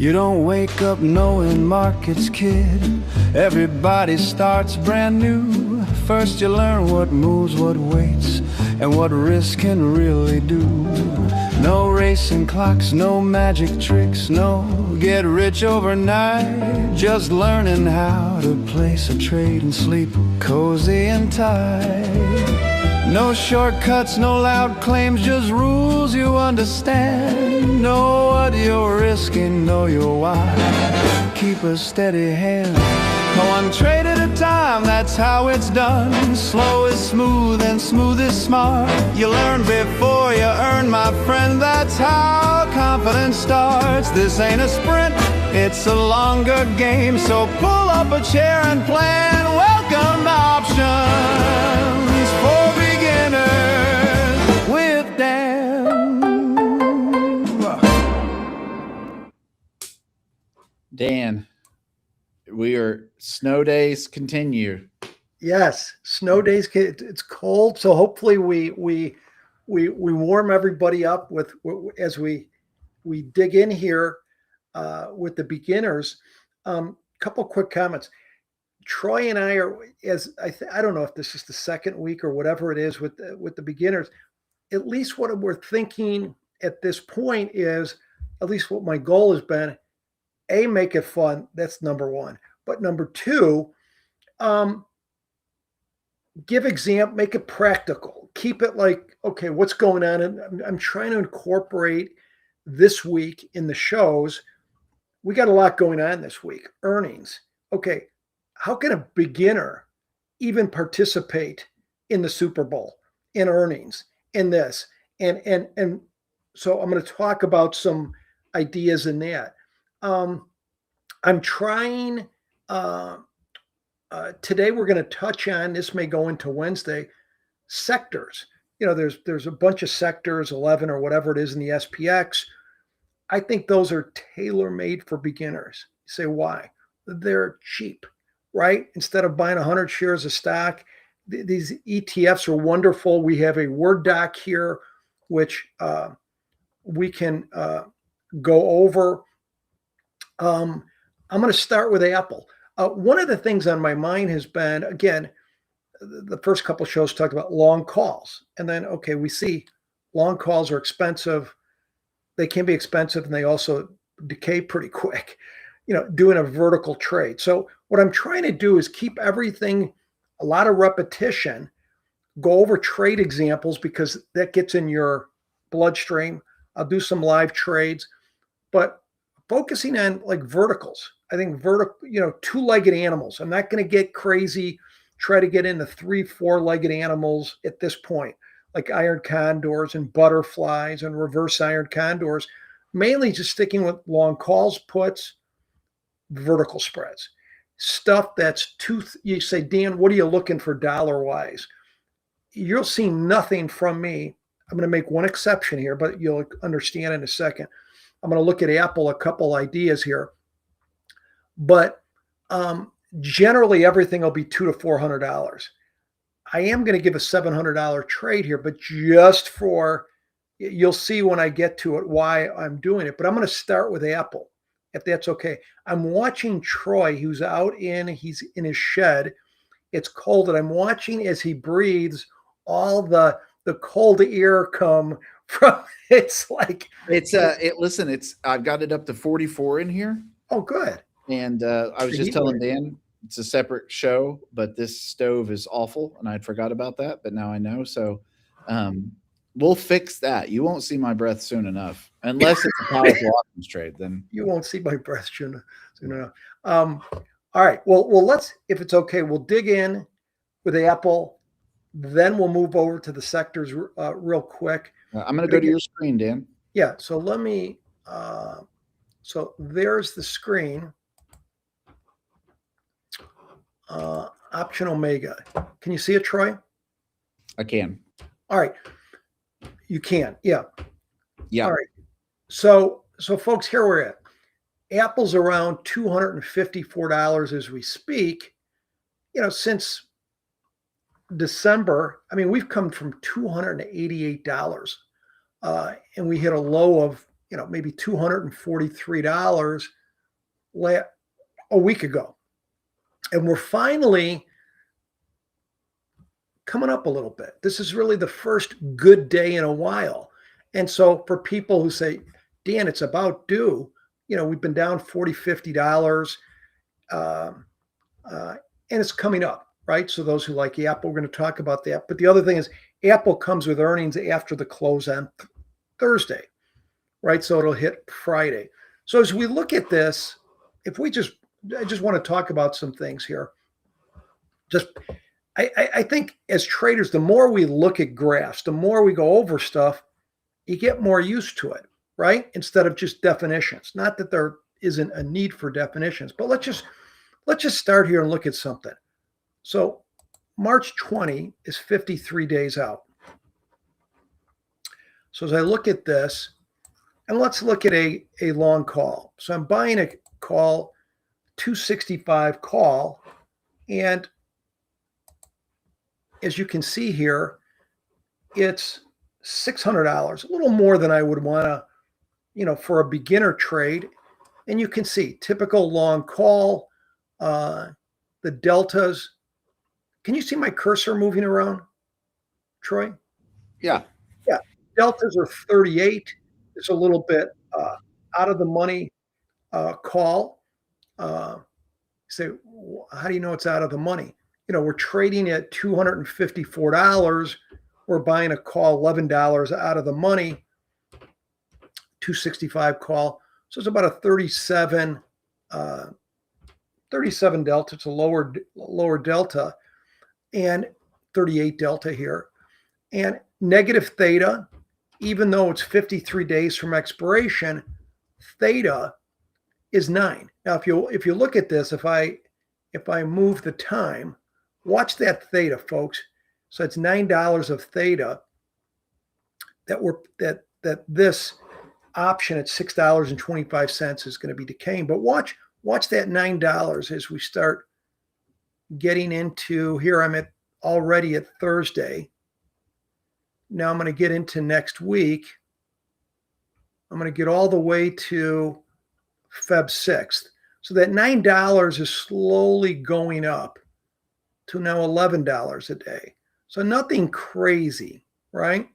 You don't wake up knowing markets, kid. Everybody starts brand new. First you learn what moves, what waits, and what risk can really do. No racing clocks, no magic tricks, no get rich overnight. Just learning how to place a trade and sleep cozy and tight. No shortcuts, no loud claims, just rules you understand. Know what you're risking, know your why. Keep a steady hand. One trade at a time, that's how it's done. Slow is smooth and smooth is smart. You learn before you earn, my friend. That's how confidence starts. This ain't a sprint, it's a longer game. So pull up a chair and plan. Welcome to Options for Beginners with Dan. Dan, we are snow days continue. Yes, snow days. It's cold, so hopefully we warm everybody up with as we dig in here with the beginners. Couple quick comments. Troy and I are, I don't know if this is the second week or whatever it is with the beginners. At least what we're thinking at this point is, at least what my goal has been, A, make it fun. That's number one. But number two, give example, make it practical. Keep it like, okay, what's going on? And I'm trying to incorporate this week in the shows. We got a lot going on this week. Earnings. Okay, how can a beginner even participate in the Super Bowl, in earnings, in this? And so I'm going to talk about some ideas in that. I'm trying, today we're going to touch on, this may go into Wednesday, sectors. You know, there's a bunch of sectors, 11 or whatever it is in the SPX. I think those are tailor-made for beginners. You say, why? They're cheap, right? Instead of buying 100 shares of stock, these ETFs are wonderful. We have a Word doc here, which we can go over. I'm going to start with Apple. One of the things on my mind has been, again, the first couple of shows talked about long calls. And then, okay, we see long calls are expensive. They can be expensive and they also decay pretty quick, you know, doing a vertical trade. So what I'm trying to do is keep everything, a lot of repetition, go over trade examples because that gets in your bloodstream. I'll do some live trades, but focusing on like verticals. I think two-legged animals. I'm not going to get crazy, try to get into 3-4-legged animals at this point, like iron condors and butterflies and reverse iron condors, mainly just sticking with long calls, puts, vertical spreads. Stuff that's you say, Dan, what are you looking for dollar-wise? You'll see nothing from me. I'm going to make one exception here, but you'll understand in a second. I'm going to look at Apple, a couple ideas here. But generally, everything will be $200 to $400. I am going to give a $700 trade here, but just for, you'll see when I get to it why I'm doing it. But I'm going to start with Apple, if that's okay. I'm watching Troy, who's he's in his shed. It's cold, and I'm watching as he breathes all the cold air come from, I've got it up to 44 in here. Oh, good. And I was just telling Dan, it's a separate show, but this stove is awful, and I'd forgot about that, but now I know. So we'll fix that. You won't see my breath soon enough, unless it's a powerful options trade. Then you won't see my breath soon enough. All right. Well, let's, if it's okay, we'll dig in with Apple. Then we'll move over to the sectors real quick. I'm going to go to your screen, Dan. Yeah. So let me. So there's the screen. Option Omega. Can you see it, Troy? I can. All right. You can. Yeah. Yeah. All right. So folks, here we're at. Apple's around $254 as we speak. You know, since December, I mean, we've come from $288, and we hit a low of maybe $243 a week ago. And we're finally coming up a little bit. This is really the first good day in a while. And so for people who say, Dan, it's about due, we've been down $40, $50, and it's coming up, right? So those who like Apple, we're going to talk about that. But the other thing is Apple comes with earnings after the close on Thursday, right? So it'll hit Friday. So as we look at this, I just want to talk about some things here. I think as traders, the more we look at graphs, the more we go over stuff, you get more used to it, right? Instead of just definitions. Not that there isn't a need for definitions, but let's just start here and look at something. So March 20 is 53 days out. So as I look at this, and let's look at a long call. So I'm buying a call, 265 call, and as you can see here, it's $600, a little more than I would want to, for a beginner trade. And you can see typical long call, the deltas. Can you see my cursor moving around, Troy? Yeah. Yeah. Deltas are 38. It's a little bit out of the money call. Say, how do you know it's out of the money? We're trading at $254. We're buying a call $11 out of the money, 265 call. So it's about a 37 delta. It's a lower delta, and 38 delta here. And negative theta, even though it's 53 days from expiration, theta is 9. Now, if you look at this, if I move the time, watch that theta, folks. So it's $9 of theta that this option at $6.25 is going to be decaying. But watch that $9 as we start getting into here. I'm already at Thursday. Now I'm going to get into next week. I'm going to get all the way to Feb 6th. So that $9 is slowly going up to now $11 a day. So nothing crazy, right?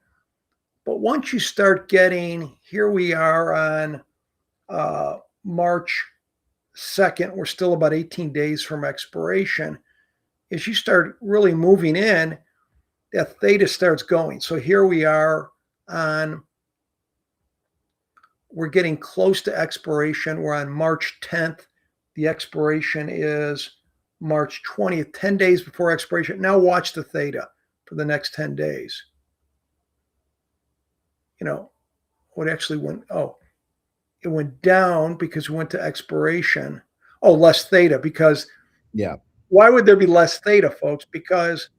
But once you start getting, here we are on March 2nd, we're still about 18 days from expiration. As you start really moving in, that theta starts going. So here we are we're getting close to expiration. We're on March 10th. The expiration is March 20th, 10 days before expiration. Now watch the theta for the next 10 days. What actually went, it went down because we went to expiration. Oh, less theta because, yeah. Why would there be less theta, folks? Because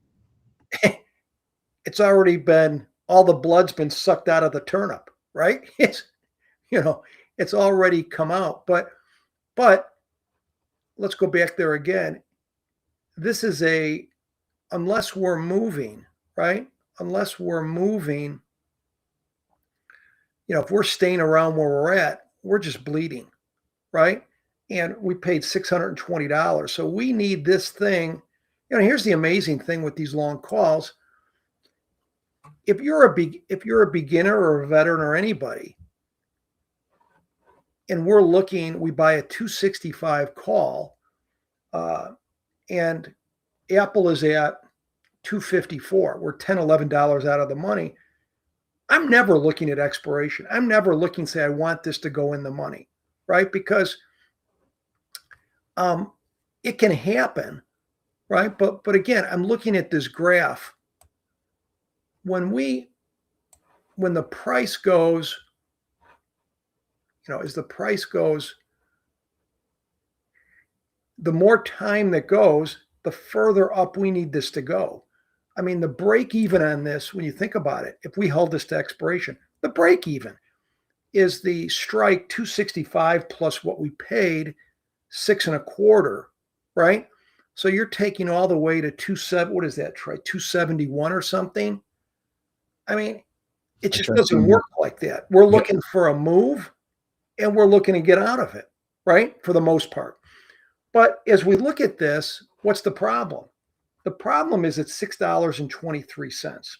it's already been, all the blood's been sucked out of the turnip, right? It's already come out. But let's go back there again. This is unless we're moving, right? Unless we're moving, if we're staying around where we're at, we're just bleeding, right? And we paid $620. So we need this thing. Here's the amazing thing with these long calls. If you're a beginner or a veteran or anybody, and we buy a 265 call, and Apple is at 254. We're $10, $11 out of the money. I'm never looking at expiration. I'm never looking to say, I want this to go in the money, right? Because it can happen, right? But again, I'm looking at this graph. When the price goes, as the price goes, the more time that goes, the further up we need this to go. I mean, the break even on this, when you think about it, if we held this to expiration, the break even is the strike 265 plus what we paid, 6.25, right? So you're taking all the way to 27. What is that, Troy? 271 or something? I mean, It just doesn't work like that. We're looking for a move and we're looking to get out of it, right? For the most part. But as we look at this, what's the problem? The problem is it's $6.23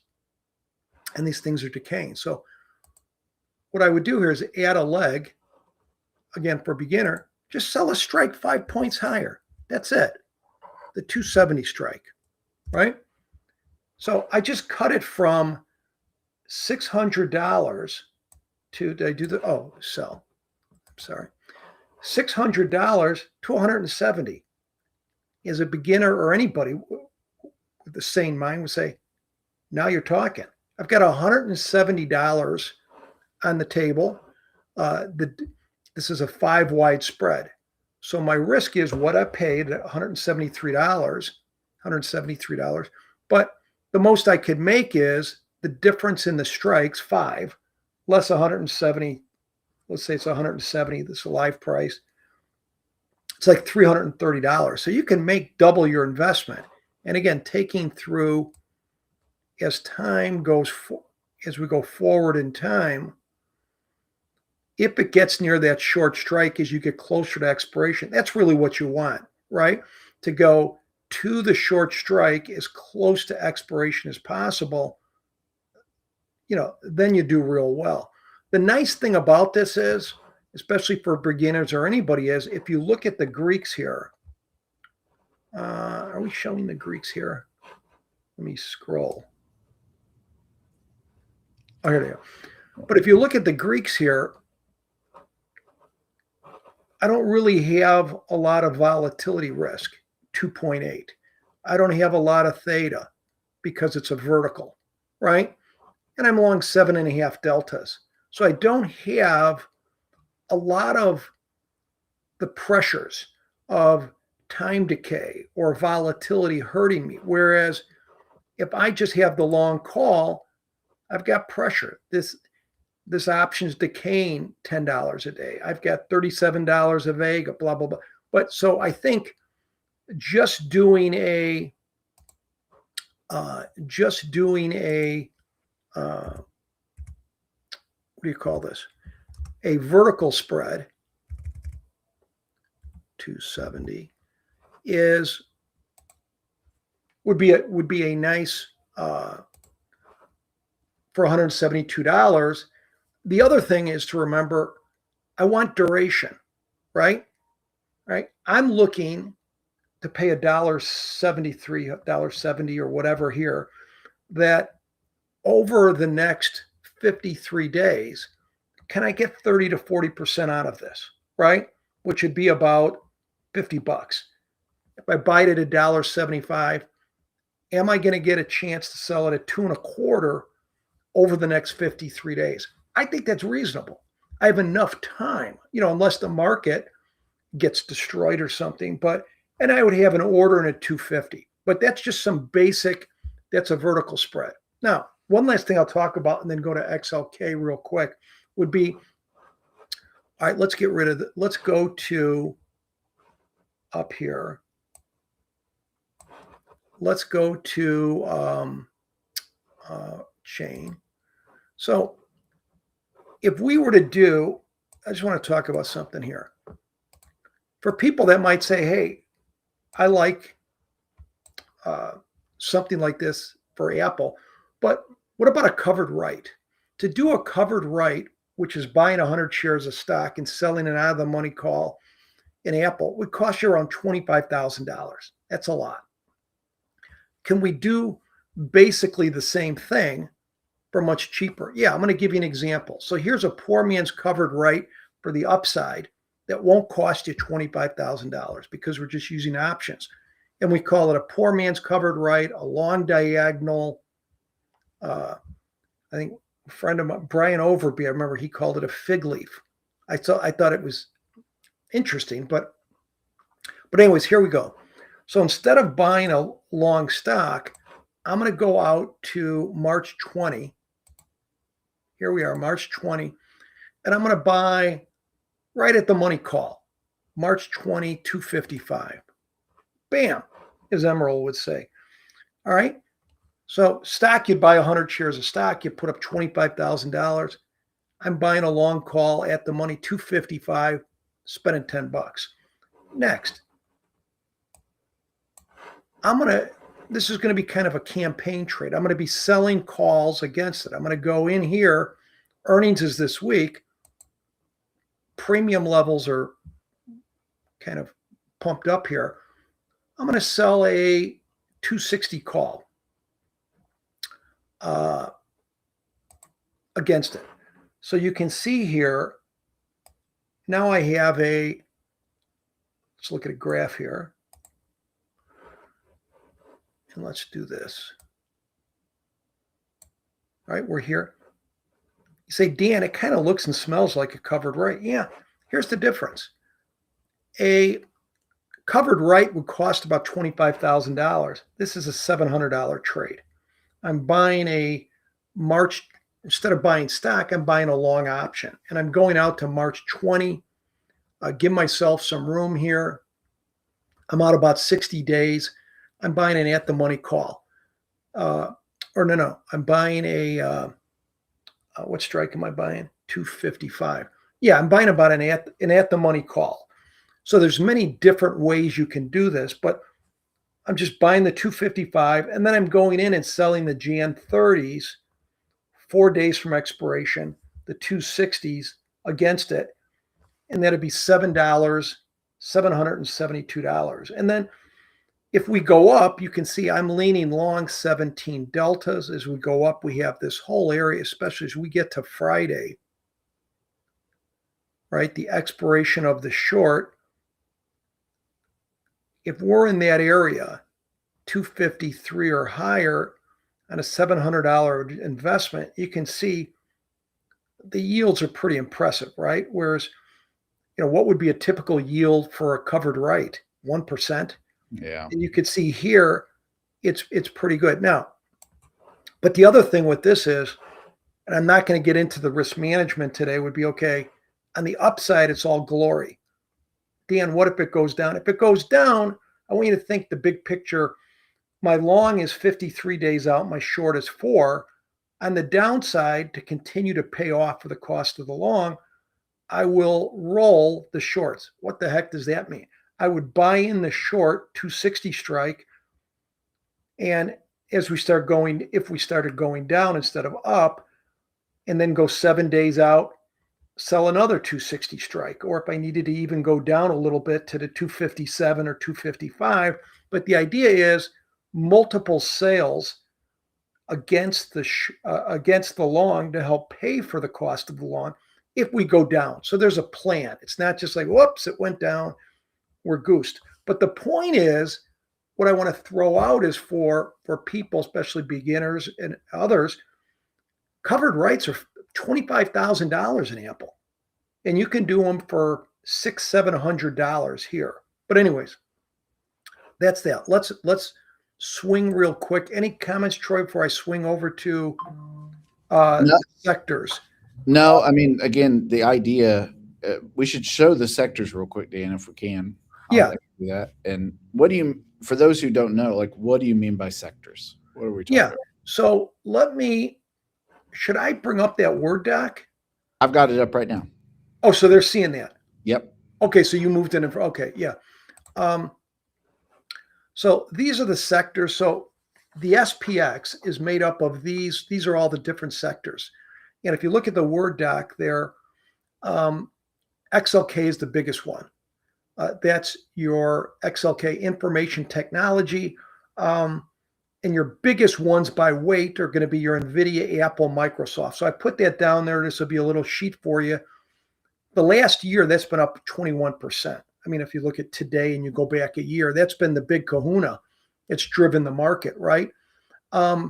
and these things are decaying. So what I would do here is add a leg, again, for beginner, just sell a strike 5 points higher. That's it. The 270 strike, right? So I just cut it from $600 to, did I do the, oh, sell. I'm sorry. $600 to 170. As a beginner or anybody with the sane mind would say, now you're talking. I've got $170 on the table. This is a 5-wide spread. So my risk is what I paid at $173. But the most I could make is the difference in the strikes, 5, less 170. Let's say it's 170. This is a live price. It's like $330. So you can make double your investment. And again, taking through as time goes, as we go forward in time, if it gets near that short strike as you get closer to expiration, that's really what you want, right? To go to the short strike as close to expiration as possible, then you do real well. The nice thing about this is, especially for beginners or anybody, is if you look at the Greeks here, are we showing the Greeks here? Let me scroll. Oh, here they go. But if you look at the Greeks here, I don't really have a lot of volatility risk, 2.8. I don't have a lot of theta because it's a vertical, right? And I'm along 7.5 deltas. So I don't have a lot of the pressures of time decay or volatility hurting me. Whereas if I just have the long call, I've got pressure. This option's decaying $10 a day. I've got $37 a Vega, blah, blah, blah. But so I think just doing a what do you call this? A vertical spread, 270, would be a nice for $172. The other thing is to remember, I want duration, right? Right. I'm looking to pay $1.73, $1.70 or whatever here, that over the next 53 days, can I get 30 to 40% out of this, right? Which would be about $50. If I buy it at $1.75, am I going to get a chance to sell it at 2.25 over the next 53 days? I think that's reasonable. I have enough time, unless the market gets destroyed or something, and I would have an order in at 250. But that's just some basic, that's a vertical spread. Now, one last thing I'll talk about and then go to XLK real quick would be, all right, let's get rid of let's go to up here. Let's go to chain. So if we were to do, I just want to talk about something here. For people that might say, hey, I like something like this for Apple, but what about a covered write? To do a covered write, which is buying 100 shares of stock and selling it out of the money call in Apple, would cost you around $25,000. That's a lot. Can we do basically the same thing for much cheaper? Yeah, I'm going to give you an example. So here's a poor man's covered write for the upside that won't cost you $25,000 because we're just using options. And we call it a poor man's covered write, a long diagonal. I think a friend of mine, Brian Overby, I remember he called it a fig leaf. I thought it was interesting, but anyways, here we go. So instead of buying a long stock, I'm going to go out to March 20. Here we are, March 20. And I'm going to buy right at the money call, March 20, 255. Bam, as Emerald would say. All right. So stock, you'd buy 100 shares of stock, you put up $25,000. I'm buying a long call at the money, 255, spending $10. Next, this is going to be kind of a campaign trade. I'm going to be selling calls against it. I'm going to go in here. Earnings is this week. Premium levels are kind of pumped up here. I'm going to sell a 260 call against it. So you can see here, now I have let's look at a graph here. And let's do this. All right, we're here. You say, Dan, it kind of looks and smells like a covered right. Yeah, here's the difference. A covered right would cost about $25,000. This is a $700 trade. I'm buying instead of buying stock, I'm buying a long option. And I'm going out to March 20. Give myself some room here. I'm out about 60 days. I'm buying an at-the-money call. I'm buying what strike am I buying? 255. Yeah, I'm buying about an at-the-money call. So there's many different ways you can do this, but I'm just buying the 255, and then I'm going in and selling the Jan 30s 4 days from expiration, the 260s against it, and that'd be $772. And then if we go up, you can see I'm leaning long 17 deltas. As we go up, we have this whole area, especially as we get to Friday, right? The expiration of the short. If we're in that area, 253 or higher on a $700 investment, you can see the yields are pretty impressive, right? Whereas, what would be a typical yield for a covered right? 1%. Yeah. And you could see here, it's pretty good. Now, but the other thing with this is, and I'm not going to get into the risk management today, would be, okay, on the upside, it's all glory. Dan, what if it goes down? If it goes down, I want you to think the big picture. My long is 53 days out. My short is 4. On the downside, to continue to pay off for the cost of the long, I will roll the shorts. What the heck does that mean? I would buy in the short 260 strike. And if we started going down instead of up, and then go 7 days out, sell another 260 strike. Or if I needed to even go down a little bit to the 257 or 255. But the idea is multiple sales against the long to help pay for the cost of the long if we go down. So there's a plan. It's not just like, whoops, it went down, we're goosed. But the point is, what I want to throw out is for people, especially beginners and others, covered rights are $25,000 an ample. And you can do them for $600-700 here. But anyways, that's that. Let's swing real quick. Any comments, Troy, before I swing over to sectors? No, I mean, again, the idea, we should show the sectors real quick, Dan, if we can. Yeah. Do that. And for those who don't know, like, what do you mean by sectors? What are we talking about? So should I bring up that Word doc? I've got it up right now. Oh, so they're seeing that. Yep. Okay, so you moved in. Okay, yeah. So these are the sectors. So the SPX is made up of these. These are all the different sectors. And if you look at the Word doc there, XLK is the biggest one. That's your XLK information technology. And your biggest ones by weight are going to be your NVIDIA, Apple, Microsoft. So I put that down there. This will be a little sheet for you. The last year, that's been up 21%. I mean, if you look at today and you go back a year, that's been the big kahuna. It's driven the market, right? The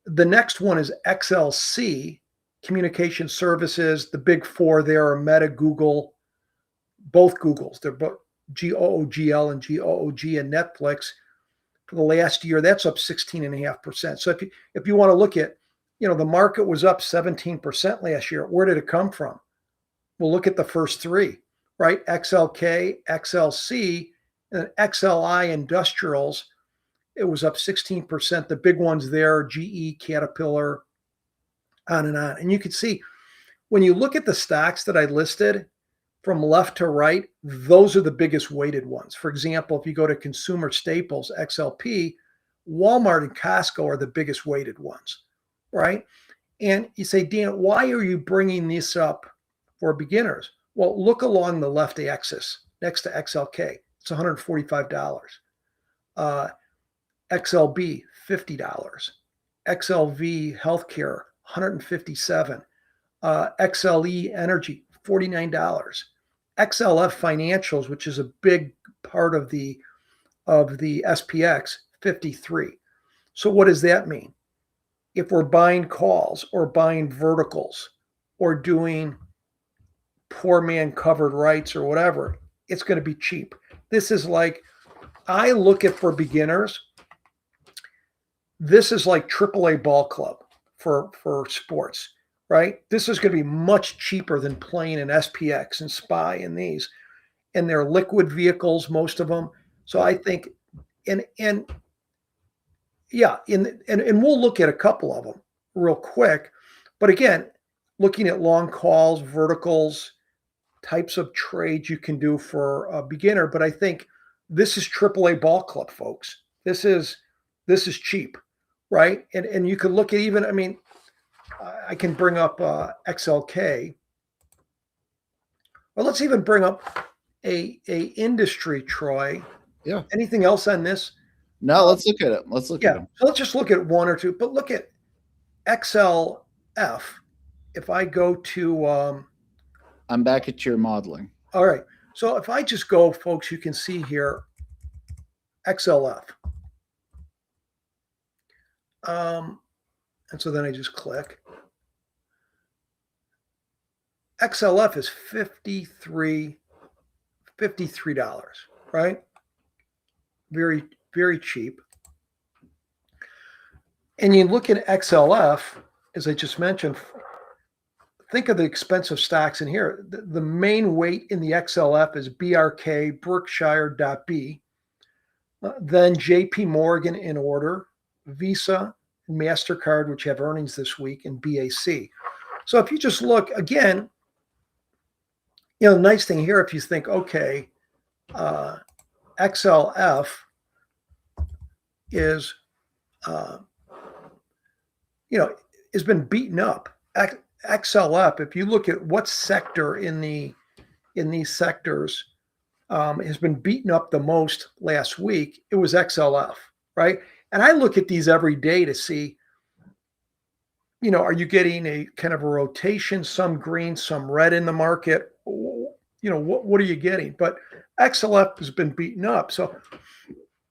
next one is XLC, communication services. The big four there are Meta, Google, both Googles. They're both GOOGL and GOOG, and Netflix. For the last year, that's up 16.5%. So if you want to look at, the market was up 17% last year. Where did it come from? Well, look at the first three, right? XLK, XLC, and XLI Industrials it was up 16%. The big ones there, GE, Caterpillar, on and on. And you can see when you look at the stocks that I listed from left to right, those are the biggest weighted ones. For example, if you go to consumer staples, XLP, Walmart and Costco are the biggest weighted ones, right? And you say, Dan, why are you bringing this up for beginners? Well, look along the left axis next to XLK. It's $145. XLB, $50. XLV Healthcare, $157. XLE Energy, $49. XLF Financials, which is a big part of the SPX, 53. So what does that mean? If we're buying calls or buying verticals or doing poor man covered rights or whatever, it's going to be cheap. This is like, I look at for beginners, this is like AAA ball club for sports, right? This is going to be much cheaper than playing in SPX and SPY and these. And they're liquid vehicles, most of them. So I think, and we'll look at a couple of them real quick. But again, looking at long calls, verticals, types of trades you can do for a beginner. But I think this is AAA ball club, folks. This is cheap, right? And you can look at even, I mean, I can bring up XLK. Or let's even bring up a industry, Troy. Yeah. Anything else on this? No, let's look at it. Let's look at them. So let's just look at one or two. But look at XLF. If I go to I'm back at your modeling. All right. So if I just go, folks, you can see here XLF. And so then I just click. XLF is $53, right? Very, very cheap. And you look at XLF, as I just mentioned, think of the expensive stocks in here. The main weight in the XLF is BRK, Berkshire.B, then JP Morgan in order, Visa, and MasterCard, which have earnings this week, and BAC. So if you just look, again, you know, the nice thing here, if you think, okay, XLF is, has been beaten up. XLF, if you look at what sector in these sectors has been beaten up the most last week, it was XLF, right? And I look at these every day to see, you know, are you getting a kind of a rotation, some green, some red in the market? You know, what are you getting? But XLF has been beaten up. So,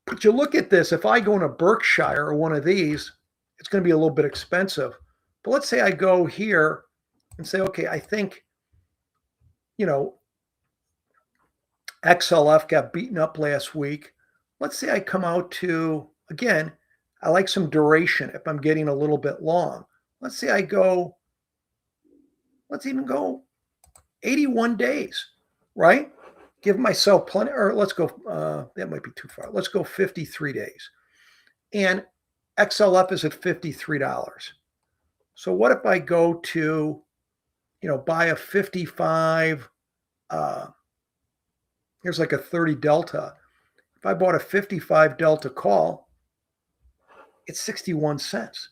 but you look at this, if I go into Berkshire or one of these, it's going to be a little bit expensive. But let's say I go here and say, okay, I think, you know, XLF got beaten up last week. Let's say I come out to, again, I like some duration if I'm getting a little bit long. Let's say I go, let's even go 81 days, right? Give myself plenty, or let's go, that might be too far. Let's go 53 days. And XLF is at $53. So what if I go to, you know, buy a 55, here's like a 30 delta. If I bought a 55 delta call, it's 61 cents,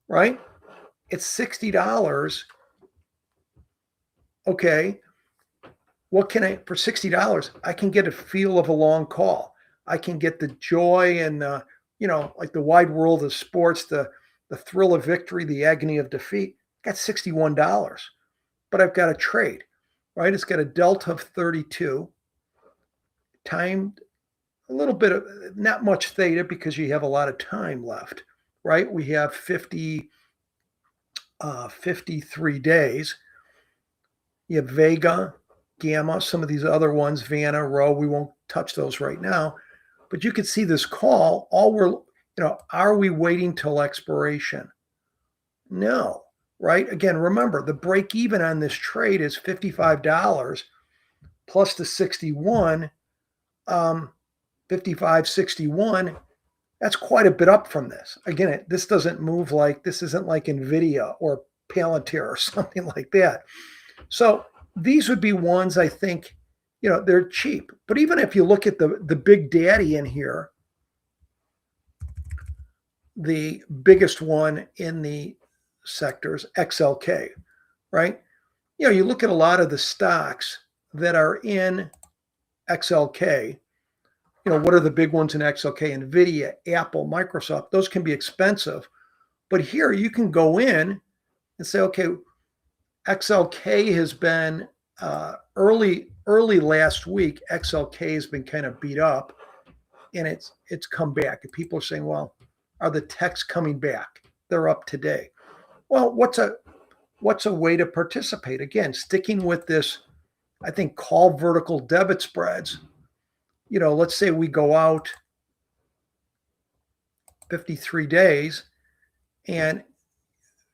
right? It's $60. Okay. What can I, for $60, I can get a feel of a long call. I can get the joy and, you know, like the wide world of sports, the thrill of victory, the agony of defeat. Got $61, but I've got a trade, right? It's got a delta of 32, timed a little bit of, not much theta because you have a lot of time left, right? We have 53 days. You have Vega, Gamma, some of these other ones, Vanna, Row, we won't touch those right now. But you can see this call, all we're, you know, are we waiting till expiration? No, right? Again, remember, the break even on this trade is $55 plus the 61, 55, 61. That's quite a bit up from this. Again, this doesn't move like, this isn't like NVIDIA or Palantir or something like that. So these would be ones I think, they're cheap. But even if you look at the big daddy in here, the biggest one in the sectors, XLK, right? You look at a lot of the stocks that are in XLK. What are the big ones in XLK? NVIDIA, Apple, Microsoft. Those can be expensive. But here you can go in and say, okay, XLK has been early last week. XLK has been kind of beat up, and it's come back. And people are saying, well, are the techs coming back? They're up today. Well, what's a way to participate? Again, sticking with this, I think, call vertical debit spreads. Let's say we go out 53 days and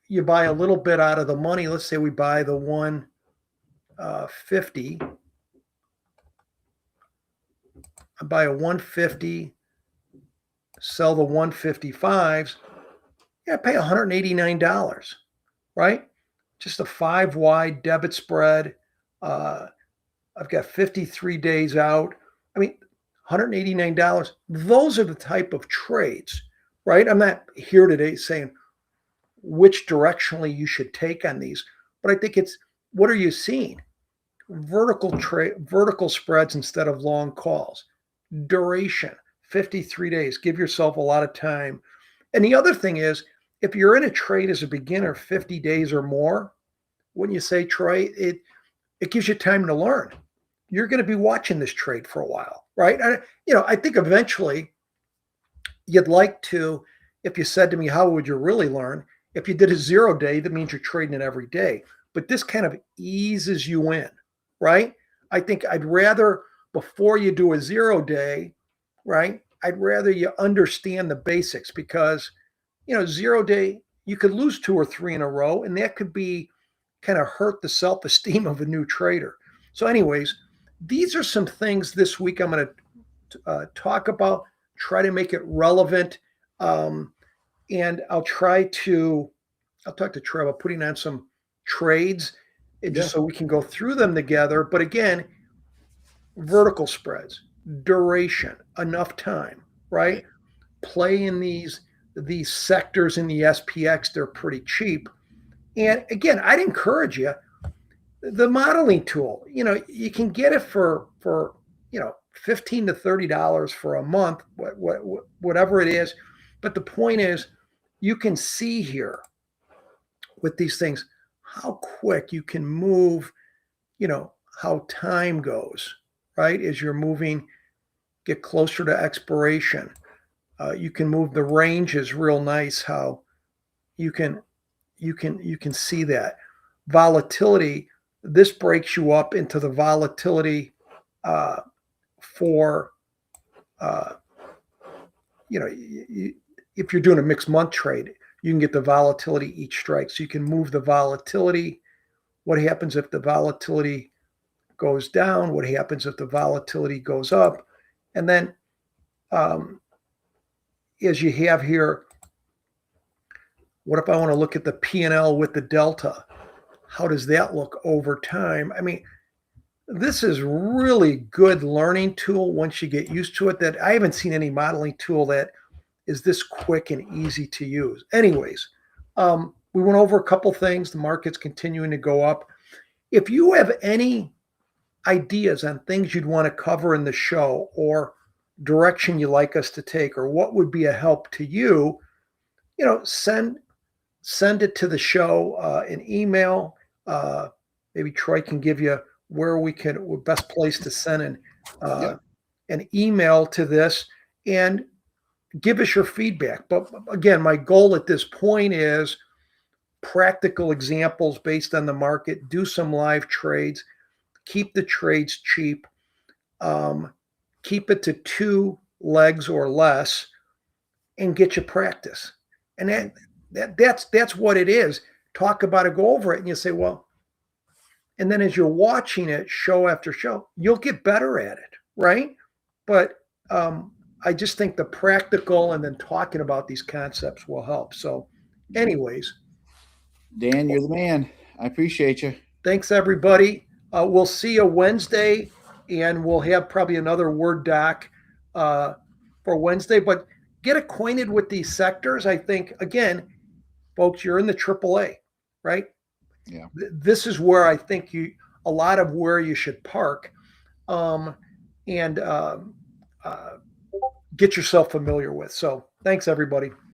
you buy a little bit out of the money. Let's say we buy the 150. I buy a 150, sell the 155s. Yeah, I pay $189, right? Just a 5-wide debit spread. I've got 53 days out. I mean, $189. Those are the type of trades, right? I'm not here today saying which directionally you should take on these, but I think it's, what are you seeing? Vertical spreads instead of long calls. Duration, 53 days. Give yourself a lot of time. And the other thing is, if you're in a trade as a beginner, 50 days or more, when you say trade, it gives you time to learn. You're going to be watching this trade for a while, right? I think eventually you'd like to, if you said to me, how would you really learn? If you did a 0 day, that means you're trading it every day. But this kind of eases you in, right? I think I'd rather, before you do a 0 day, right, I'd rather you understand the basics, because, 0 day, you could lose 2 or 3 in a row, and that could be kind of hurt the self-esteem of a new trader. So anyways, these are some things this week I'm going to talk about, try to make it relevant. And I'll talk to Trev about putting on some trades just so we can go through them together. But again, vertical spreads, duration, enough time, right? Play in these sectors in the SPX, they're pretty cheap. And again, I'd encourage you, the modeling tool, you can get it for $15 to $30 for a month, whatever it is. But the point is, you can see here with these things how quick you can move, how time goes, right? As you're moving, get closer to expiration. You can move the ranges real nice, how you can see that. Volatility, this breaks you up into the volatility for, if you're doing a mixed month trade, you can get the volatility each strike. So you can move the volatility. What happens if the volatility goes down? What happens if the volatility goes up? And then as you have here, what if I want to look at the P&L with the delta? How does that look over time? I mean, this is really good learning tool once you get used to it. That I haven't seen any modeling tool that is this quick and easy to use. Anyways, we went over a couple things. The market's continuing to go up. If you have any ideas on things you'd want to cover in the show, or direction you like us to take, or what would be a help to you, send it to the show, an email. Maybe Troy can give you where best place to send an email to this, and give us your feedback. But again, my goal at this point is practical examples based on the market, do some live trades, keep the trades cheap, keep it to 2 legs or less, and get you practice. And that's what it is. Talk about it, go over it, and you say, well, and then as you're watching it show after show, you'll get better at it, right? But I just think the practical and then talking about these concepts will help. So, anyways, Dan, you're the man. I appreciate you. thanks everybody. We'll see you Wednesday, and we'll have probably another Word doc for Wednesday. But get acquainted with these sectors. I think, again, folks, you're in the AAA, right? Yeah. This is where I think a lot of where you should park, and get yourself familiar with. So thanks, everybody.